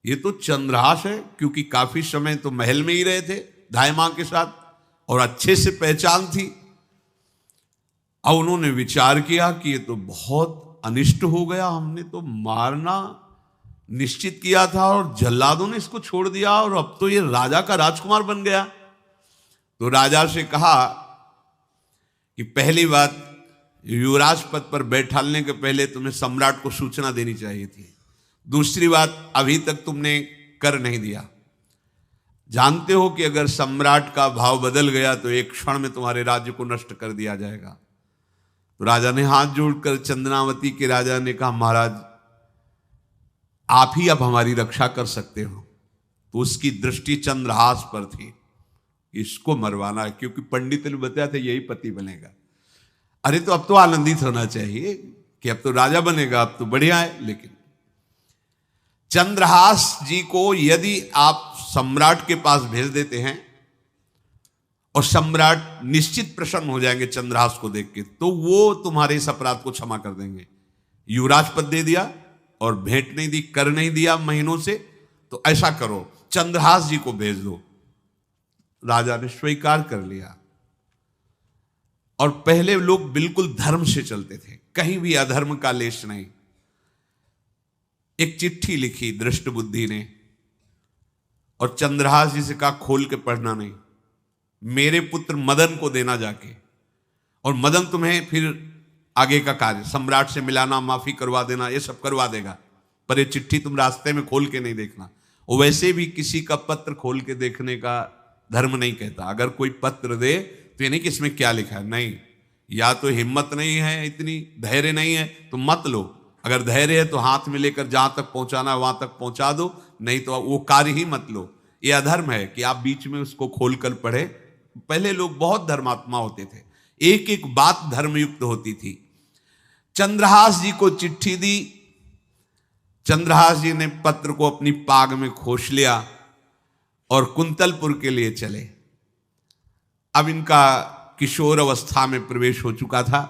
ये तो चंद्रहास है, क्योंकि काफी समय तो महल में ही रहे थे दाई मां के साथ और अच्छे से पहचान थी। अब उन्होंने विचार किया कि ये तो बहुत अनिष्ट हो गया, हमने तो मारना निश्चित किया था और जल्लादों ने इसको छोड़ दिया और अब तो ये राजा का राजकुमार बन गया। तो राजा से कहा कि पहली बात, युवराज पद पर बैठालने के पहले तुम्हें सम्राट को सूचना देनी चाहिए थी। दूसरी बात, अभी तक तुमने कर नहीं दिया। जानते हो कि अगर सम्राट का भाव बदल गया तो एक क्षण में तुम्हारे राज्य को नष्ट कर दिया जाएगा। तो राजा ने हाथ जोड़कर चंद्रावती के राजा ने कहा, महाराज आप ही अब हमारी रक्षा कर सकते हो। तो उसकी दृष्टि चंद्रहास पर थी, इसको मरवाना है, क्योंकि पंडित ने बताया था यही पति बनेगा। अरे तो अब तो आनंदित होना चाहिए कि अब तो राजा बनेगा, अब तो बढ़िया है। लेकिन चंद्रहास जी को यदि आप सम्राट के पास भेज देते हैं और सम्राट निश्चित प्रसन्न हो जाएंगे चंद्रहास को देख के, तो वो तुम्हारे इस अपराध को क्षमा कर देंगे। युवराज पद दे दिया और भेंट नहीं दी, कर नहीं दिया महीनों से, तो ऐसा करो चंद्रहास जी को भेज दो। राजा ने स्वीकार कर लिया। और पहले लोग बिल्कुल धर्म से चलते थे, कहीं भी अधर्म का लेश नहीं। एक चिट्ठी लिखी दृष्ट बुद्धि ने और चंद्रहास जी से कहा खोल के पढ़ना नहीं, मेरे पुत्र मदन को देना जाके, और मदन तुम्हें फिर आगे का कार्य सम्राट से मिलाना, माफी करवा देना, ये सब करवा देगा। पर ये चिट्ठी तुम रास्ते में खोल के नहीं देखना। और वैसे भी किसी का पत्र खोल के देखने का धर्म नहीं कहता। अगर कोई पत्र दे तो ये नहीं कि इसमें क्या लिखा है, नहीं, या तो हिम्मत नहीं है, इतनी धैर्य नहीं है तो मत लो। अगर धैर्य है तो हाथ में लेकर जहां तक पहुंचाना है वहां तक पहुंचा दो, नहीं तो वो कार्य ही मत लो। ये अधर्म है कि आप बीच में उसको खोलकर पढ़े। पहले लोग बहुत धर्मात्मा होते थे, एक एक बात धर्मयुक्त होती थी। चंद्रहास जी को चिट्ठी दी, चंद्रहास जी ने पत्र को अपनी पाग में खोस लिया और कुंतलपुर के लिए चले। अब इनका किशोर अवस्था में प्रवेश हो चुका था।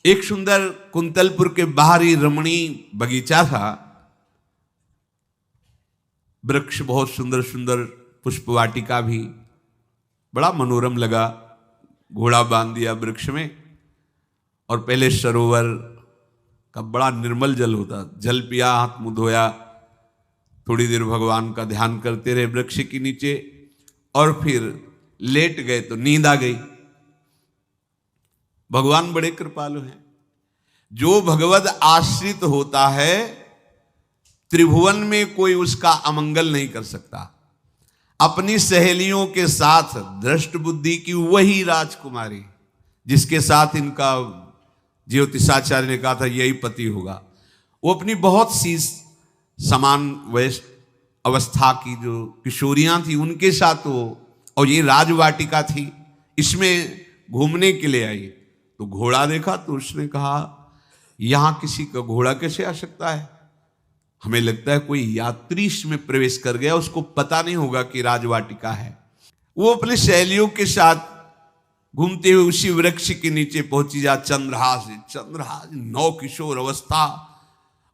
एक सुंदर कुंतलपुर के बाहरी रमणीय बगीचा था, वृक्ष बहुत सुंदर सुंदर, पुष्पवाटिका भी, बड़ा मनोरम लगा। घोड़ा बांध दिया वृक्ष में और पहले सरोवर का बड़ा निर्मल जल होता, जल पिया, हाथ मुंह धोया, थोड़ी देर भगवान का ध्यान करते रहे वृक्ष के नीचे और फिर लेट गए तो नींद आ गई। भगवान बड़े कृपालु हैं। जो भगवद आश्रित होता है त्रिभुवन में कोई उसका अमंगल नहीं कर सकता। अपनी सहेलियों के साथ दृष्ट बुद्धि की वही राजकुमारी जिसके साथ इनका ज्योतिषाचार्य ने कहा था यही पति होगा, वो अपनी बहुत सी समान वयस्क अवस्था की जो किशोरियां थी उनके साथ वो, और ये राजवाटिका थी, इसमें घूमने के लिए आई। तो घोड़ा देखा तो उसने कहा यहां किसी का घोड़ा कैसे आ सकता है, हमें लगता है कोई यात्री इसमें प्रवेश कर गया, उसको पता नहीं होगा कि राजवाटिका है। वो अपने सहेलियों के साथ घूमते हुए उसी वृक्ष के नीचे पहुंची। जा चंद्रहास नौ किशोर अवस्था,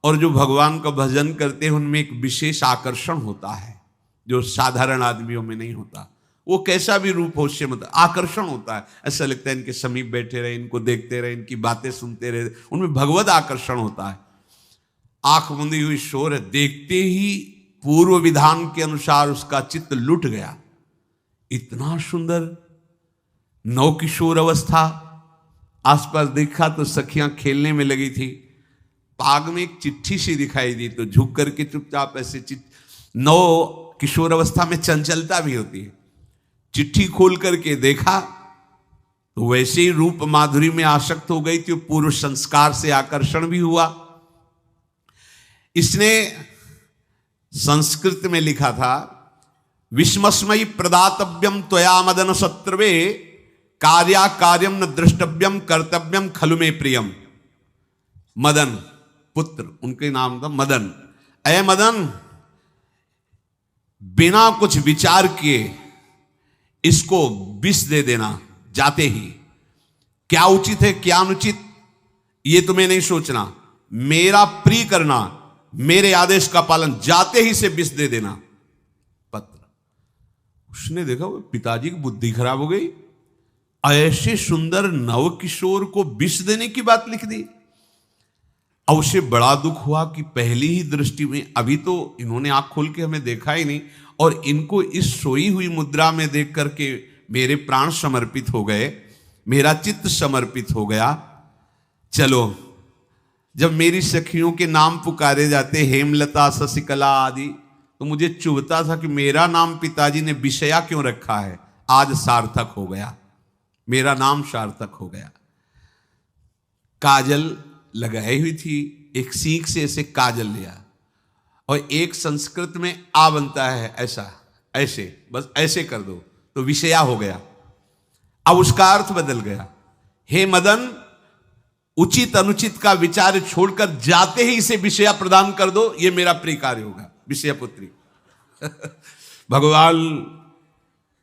और जो भगवान का भजन करते हैं उनमें एक विशेष आकर्षण होता है जो साधारण आदमियों में नहीं होता। वो कैसा भी रूप हो उससे मतलब आकर्षण होता है, ऐसा लगता है इनके समीप बैठे रहे, इनको देखते रहे, इनकी बातें सुनते रहे, उनमें भगवत आकर्षण होता है। आंख मुंदी हुई शोर है, देखते ही पूर्व विधान के अनुसार उसका चित्त लुट गया। इतना सुंदर नौ किशोर अवस्था, आसपास देखा तो सखियां खेलने में लगी थी। पाग में एक चिट्ठी सी दिखाई दी तो झुक करके चुपचाप ऐसे नौ किशोर अवस्था में चंचलता भी होती है, चिट्ठी खोल करके देखा तो वैसे ही रूप माधुरी में आसक्त हो गई थी। पूर्व संस्कार से आकर्षण भी हुआ। इसने संस्कृत में लिखा था विस्मस्मयी प्रदातव्यम त्वया मदन शत्रुवे कार्या कार्यम न द्रष्टव्यम कर्तव्यम खलु में प्रियम। मदन पुत्र, उनके नाम था मदन। अय मदन, बिना कुछ विचार किए इसको विष दे देना जाते ही। क्या उचित है क्या अनुचित ये तुम्हें नहीं सोचना, मेरा प्रिय करना, मेरे आदेश का पालन, जाते ही से विष दे देना। पत्र उसने देखा वो पिताजी की बुद्धि खराब हो गई, ऐसे सुंदर नव किशोर को विष देने की बात लिख दी। अब उसे बड़ा दुख हुआ कि पहली ही दृष्टि में, अभी तो इन्होंने आंख खोल के हमें देखा ही नहीं, और इनको इस सोई हुई मुद्रा में देख करके मेरे प्राण समर्पित हो गए, मेरा चित्त समर्पित हो गया। चलो, जब मेरी सखियों के नाम पुकारे जाते, हेमलता, शशिकला आदि, तो मुझे चुभता था कि मेरा नाम पिताजी ने विषया क्यों रखा है। आज सार्थक हो गया, मेरा नाम सार्थक हो गया। काजल लगाई हुई थी, एक सीख से ऐसे काजल लिया, और एक संस्कृत में आ बनता है ऐसा, ऐसे, बस ऐसे कर दो तो विषया हो गया। अब उसका अर्थ बदल गया। हे मदन, उचित अनुचित का विचार छोड़कर जाते ही इसे विषया प्रदान कर दो, ये मेरा प्रिय कार्य होगा। विषया पुत्री भगवान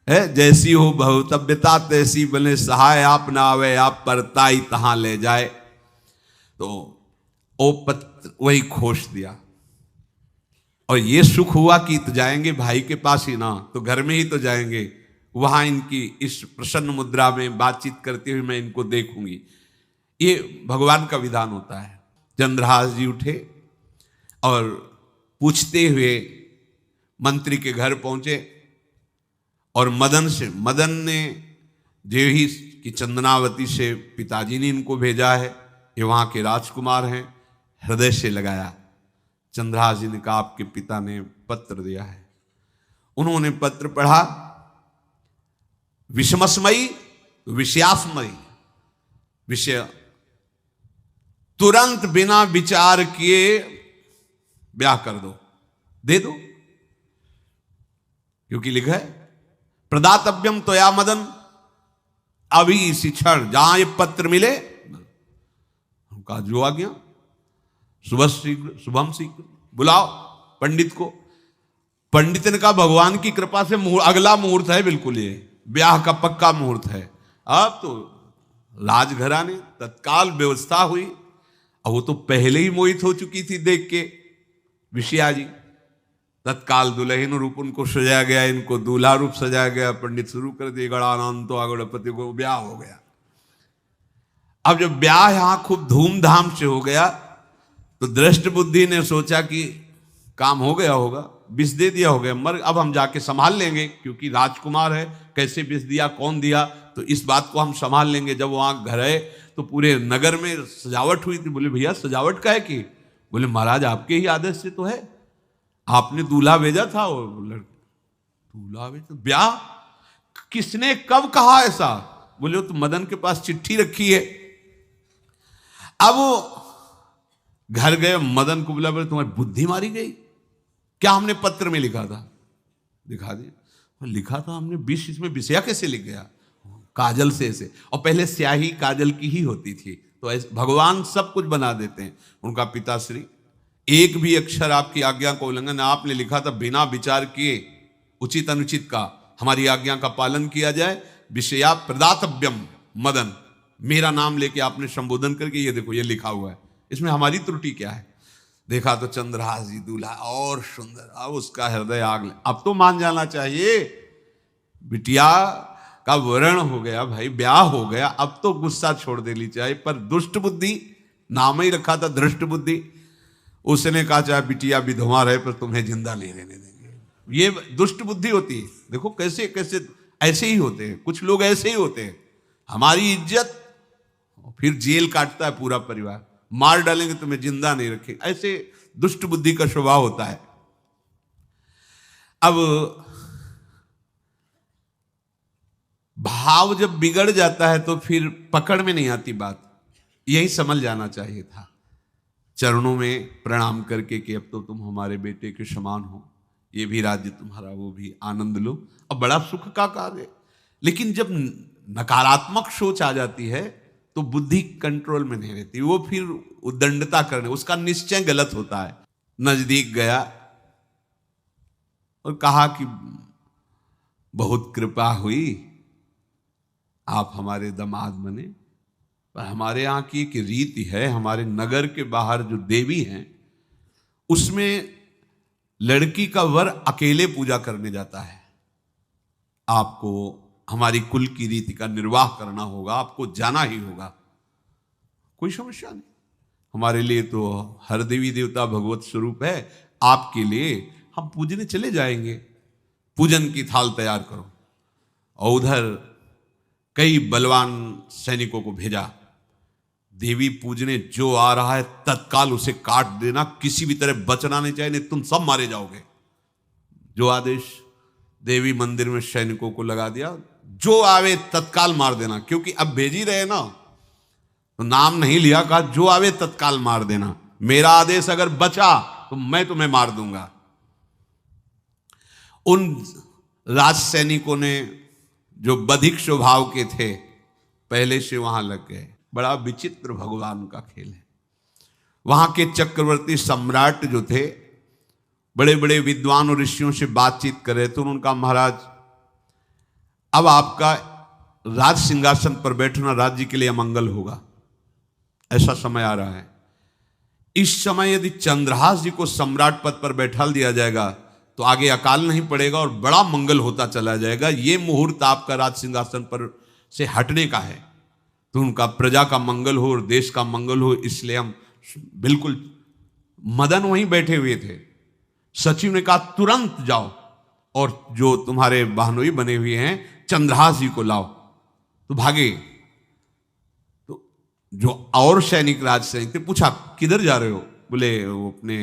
है, जैसी हो भवतव्यता तैसी बने सहाय, आप ना आवे आप परताई तहां ले जाए। तो ओ पत्र वही खोस दिया, और ये सुख हुआ कि तो जाएंगे भाई के पास ही ना, तो घर में ही तो जाएंगे, वहां इनकी इस प्रसन्न मुद्रा में बातचीत करते हुए मैं इनको देखूंगी। ये भगवान का विधान होता है। चंद्रहास जी उठे और पूछते हुए मंत्री के घर पहुंचे, और मदन ने देवी की चंदनावती से पिताजी ने इनको भेजा है, ये वहां के राजकुमार हैं, हृदय से लगाया। चंद्रहास जी ने कहा आपके पिता ने पत्र दिया है। उन्होंने पत्र पढ़ा, विषमस्मयी विषयास्मयी, विषय तुरंत बिना विचार किए ब्याह कर दो, दे दो, क्योंकि लिखा है प्रदातव्यम त्वया मदन, अभी इसी क्षण जहां ये पत्र मिले, उनका जो आ गया, सुबह शीघ्र शुभम शीघ्र, बुलाओ पंडित को। पंडित ने कहा भगवान की कृपा से अगला मुहूर्त है, बिल्कुल ये ब्याह का पक्का मुहूर्त है। अब तो राजघराने तत्काल व्यवस्था हुई, और वो तो पहले ही मोहित हो चुकी थी देख के विषया जी। तत्काल दुल्हन रूप उनको सजाया गया, इनको दूल्हा रूप सजाया गया, पंडित शुरू कर दिए, गणानंतो अगणपति को ब्याह हो गया। अब जब ब्याह यहां खूब धूमधाम से हो गया, तो दृष्ट बुद्धि ने सोचा कि काम हो गया होगा, विष दे दिया हो गया, मर, अब हम जाके संभाल लेंगे, क्योंकि राजकुमार है, कैसे विष दिया, कौन दिया, तो इस बात को हम संभाल लेंगे। जब वहां घर है तो पूरे नगर में सजावट हुई थी। बोले भैया सजावट का है कि? बोले महाराज आपके ही आदेश से तो है, आपने दूल्हा भेजा था। और दूल्हा भेजा, ब्याह किसने कब कहा ऐसा? बोले तो मदन के पास चिट्ठी रखी है। अब घर गए, मदन को बोला, बोले तुम्हारी बुद्धि मारी गई क्या? हमने पत्र में लिखा था। दिखा दिया, लिखा था हमने, विष, इसमें विषया कैसे लिख गया? काजल से ऐसे, और पहले स्याही काजल की ही होती थी, तो ऐसे भगवान सब कुछ बना देते हैं। उनका पिताश्री एक भी अक्षर आपकी आज्ञा का उल्लंघन, आपने लिखा था बिना विचार किए उचित अनुचित का हमारी आज्ञा का पालन किया जाए। विषया प्रदातव्यम मदन, मेरा नाम लेके आपने संबोधन करके, ये देखो ये लिखा हुआ है, इसमें हमारी त्रुटि क्या है? देखा तो चंद्रहास जी दूल्हा और सुंदर, अब उसका हृदय आग ले। अब तो मान जाना चाहिए, बिटिया का वर्ण हो गया भाई, ब्याह हो गया, अब तो गुस्सा छोड़ देनी चाहिए। पर दुष्ट बुद्धि, नाम ही रखा था दृष्ट बुद्धि, उसने कहा चाहे बिटिया विधवा रहे पर तुम्हें जिंदा नहीं रहने देंगे। ये दुष्ट बुद्धि होती है। देखो कैसे कैसे ऐसे ही होते हैं, कुछ लोग ऐसे ही होते हैं, हमारी इज्जत, फिर जेल काटता है पूरा परिवार, मार डालेंगे तुम्हें जिंदा नहीं रखेंगे, ऐसे दुष्ट बुद्धि का स्वभाव होता है। अब भाव जब बिगड़ जाता है तो फिर पकड़ में नहीं आती बात, यही समझ जाना चाहिए था। चरणों में प्रणाम करके कि अब तो तुम हमारे बेटे के समान हो, ये भी राज्य तुम्हारा, वो भी, आनंद लो। अब बड़ा सुख का कार्य। लेकिन जब नकारात्मक सोच आ जाती है तो बुद्धि कंट्रोल में नहीं रहती, वो फिर उद्दंडता करने, उसका निश्चय गलत होता है। नजदीक गया और कहा कि बहुत कृपा हुई, आप हमारे दामाद बने, पर हमारे यहाँ की एक रीति है, हमारे नगर के बाहर जो देवी हैं उसमें लड़की का वर अकेले पूजा करने जाता है, आपको हमारी कुल की रीति का निर्वाह करना होगा, आपको जाना ही होगा, कोई समस्या नहीं। हमारे लिए तो हर देवी देवता भगवत स्वरूप है, आपके लिए हम पूजने चले जाएंगे, पूजन की थाल तैयार करो। और उधर कई बलवान सैनिकों को भेजा, देवी पूजने जो आ रहा है तत्काल उसे काट देना, किसी भी तरह बचना नहीं चाहिए, नहीं तुम सब मारे जाओगे। जो आदेश देवी मंदिर में सैनिकों को लगा दिया, जो आवे तत्काल मार देना, क्योंकि अब भेज ही रहे ना, तो नाम नहीं लिया, कहा जो आवे तत्काल मार देना, मेरा आदेश अगर बचा तो मैं तुम्हें मार दूंगा। उन राज सैनिकों ने जो बधिक स्वभाव के थे पहले से वहां लग गए। बड़ा विचित्र भगवान का खेल है। वहां के चक्रवर्ती सम्राट जो थे बड़े बड़े विद्वान और ऋषियों से बातचीत कर रहे थे। उनका महाराज अब आपका राज सिंहासन पर बैठना राज्य के लिए अमंगल होगा, ऐसा समय आ रहा है। इस समय यदि चंद्रहास जी को सम्राट पद पर बैठा दिया जाएगा तो आगे अकाल नहीं पड़ेगा और बड़ा मंगल होता चला जाएगा। ये मुहूर्त आपका राज सिंहासन पर से हटने का है, तो उनका प्रजा का मंगल हो और देश का मंगल हो, इसलिए हम बिल्कुल। मदन वहीं बैठे हुए थे। सचिव ने कहा तुरंत जाओ और जो तुम्हारे बहनोई बने हुए हैं चंद्रहास जी को लाओ। तो भागे। तो जो और सैनिक राज सैनिक थे पूछा किधर जा रहे हो? बोले वो अपने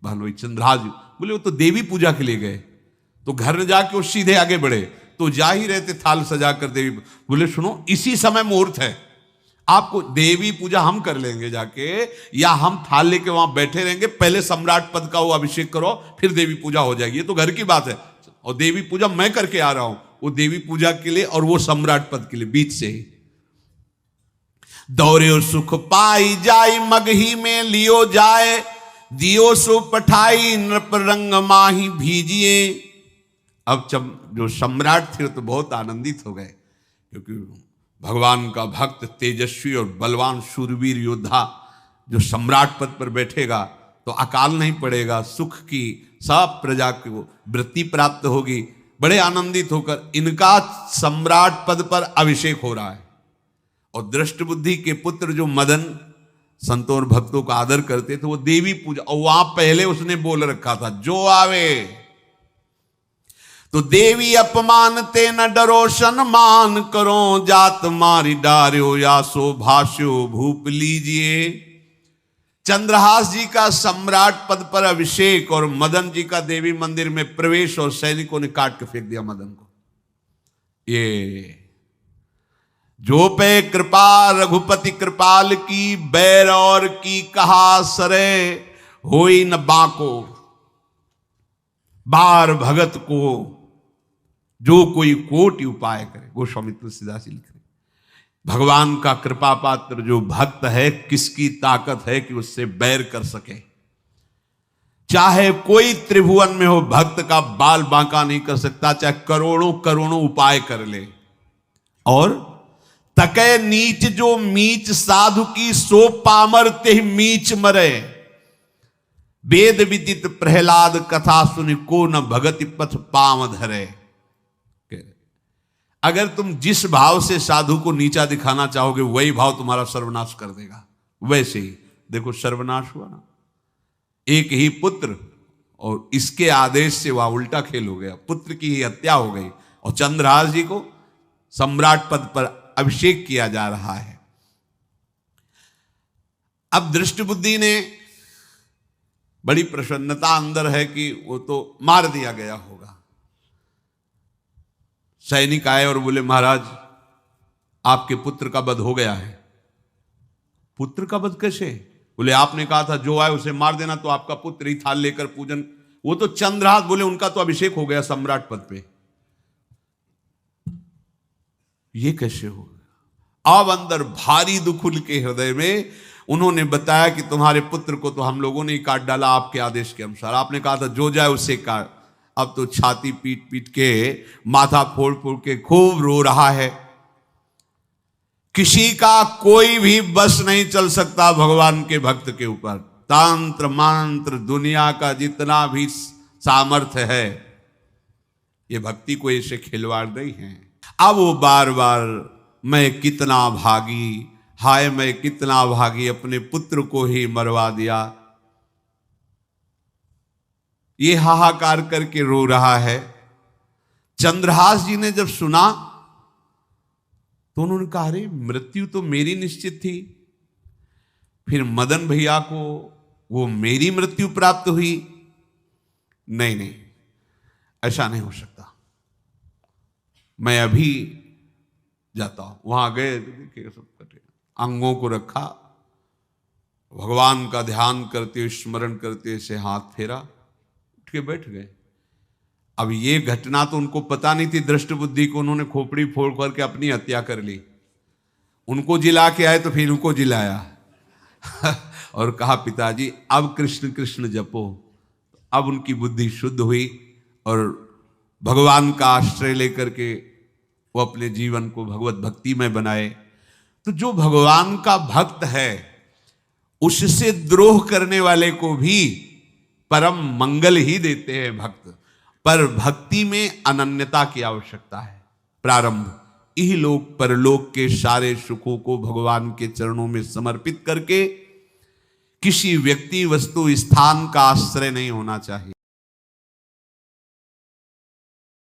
बहनोई चंद्रहास जी। बोले वो तो देवी पूजा के लिए गए। तो घर में जाके वो सीधे आगे बढ़े, तो जा ही रहे थे थाल सजा कर देवी। बोले सुनो इसी समय मुहूर्त है, आपको देवी पूजा हम कर लेंगे जाके, या हम थाल लेके वहां बैठे रहेंगे, पहले सम्राट पद का वो अभिषेक करो फिर देवी पूजा हो जाएगी, ये तो घर की बात है। और देवी पूजा मैं करके आ रहा हूं, वो देवी पूजा के लिए और वो सम्राट पद के लिए, बीच से ही। दौरे और सुख पाई जाई मगही में लियो जाए, दियो सो पठाई नृप रंग माही भीजिए। अब जो सम्राट थे तो बहुत आनंदित हो गए, क्योंकि भगवान का भक्त तेजस्वी और बलवान शूरवीर योद्धा जो सम्राट पद पर बैठेगा तो अकाल नहीं पड़ेगा, सुख की सब प्रजा को वृत्ति प्राप्त होगी। बड़े आनंदित होकर इनका सम्राट पद पर अभिषेक हो रहा है। और दृष्ट बुद्धि के पुत्र जो मदन संतों और भक्तों का आदर करते थे, वो देवी पूजा, और वहां पहले उसने बोल रखा था जो आवे तो देवी अपमान ते न डरो सम्मान करो, जात मारी डार्यो या सो भाष्यो भूप लीजिए। चंद्रहास जी का सम्राट पद पर अभिषेक और मदन जी का देवी मंदिर में प्रवेश, और सैनिकों ने काट के फेंक दिया मदन को। ये जो पे कृपा रघुपति कृपाल की, बैर और की कहा सरे होई न बाको। बार भगत को जो कोई कोटि उपाय करे, गोस्वामी तुलसीदास जी लिख रहे, भगवान का कृपा पात्र जो भक्त है, किसकी ताकत है कि उससे बैर कर सके। चाहे कोई त्रिभुवन में हो, भक्त का बाल बांका नहीं कर सकता, चाहे करोड़ों करोड़ों उपाय कर ले। और तके नीच जो मीच साधु की, सो पामर ते मीच मरे। वेद विदित प्रहलाद कथा सुनि, को न भगति पथ पाम धरे। अगर तुम जिस भाव से साधु को नीचा दिखाना चाहोगे वही भाव तुम्हारा सर्वनाश कर देगा। वैसे ही देखो सर्वनाश हुआ ना, एक ही पुत्र, और इसके आदेश से वह उल्टा खेल हो गया, पुत्र की ही हत्या हो गई और चंद्रहास जी को सम्राट पद पर अभिषेक किया जा रहा है। अब दृष्ट बुद्धि ने बड़ी प्रसन्नता अंदर है कि वो तो मार दिया गया होगा। सैनिक आए और बोले महाराज आपके पुत्र का वध हो गया है। पुत्र का वध कैसे? बोले आपने कहा था जो आए उसे मार देना, तो आपका पुत्र ही थाल लेकर पूजन, वो तो चंद्रहास, बोले उनका तो अभिषेक हो गया सम्राट पद पे। ये कैसे हो गया? अब अंदर भारी दुख उनके हृदय में। उन्होंने बताया कि तुम्हारे पुत्र को तो हम लोगों ने ही काट डाला आपके आदेश के अनुसार, आपने कहा था जो जाए उससे काट। अब तो छाती पीट पीट के, माथा फोड़ फोड़ के खूब रो रहा है। किसी का कोई भी बस नहीं चल सकता भगवान के भक्त के ऊपर। तंत्र मंत्र दुनिया का जितना भी सामर्थ्य है, ये भक्ति को ऐसे खिलवाड़ नहीं है। अब वो बार बार मैं कितना भागी, हाय मैं कितना भागी, अपने पुत्र को ही मरवा दिया, ये हाहाकार करके रो रहा है। चंद्रहास जी ने जब सुना तो उन्होंने कहा अरे मृत्यु तो मेरी निश्चित थी, फिर मदन भैया को वो मेरी मृत्यु प्राप्त हुई। नहीं नहीं, ऐसा नहीं हो सकता, मैं अभी जाता हूं। वहां गए तो देखिए सब कटे, अंगों को रखा, भगवान का ध्यान करते, स्मरण करते से हाथ फेरा, उठ के बैठ गए। अब ये घटना तो उनको पता नहीं थी, दृष्ट बुद्धि को उन्होंने खोपड़ी फोड़ करके अपनी हत्या कर ली। उनको जिला के आए तो फिर उनको जिलाया और कहा पिताजी अब कृष्ण कृष्ण जपो। अब उनकी बुद्धि शुद्ध हुई और भगवान का आश्रय लेकर के वो अपने जीवन को भगवत भक्ति में बनाए। तो जो भगवान का भक्त है उससे द्रोह करने वाले को भी परम मंगल ही देते हैं भक्त, पर भक्ति में अनन्यता की आवश्यकता है। प्रारंभ इहलोक परलोक के सारे सुखों को भगवान के चरणों में समर्पित करके किसी व्यक्ति वस्तु स्थान का आश्रय नहीं होना चाहिए।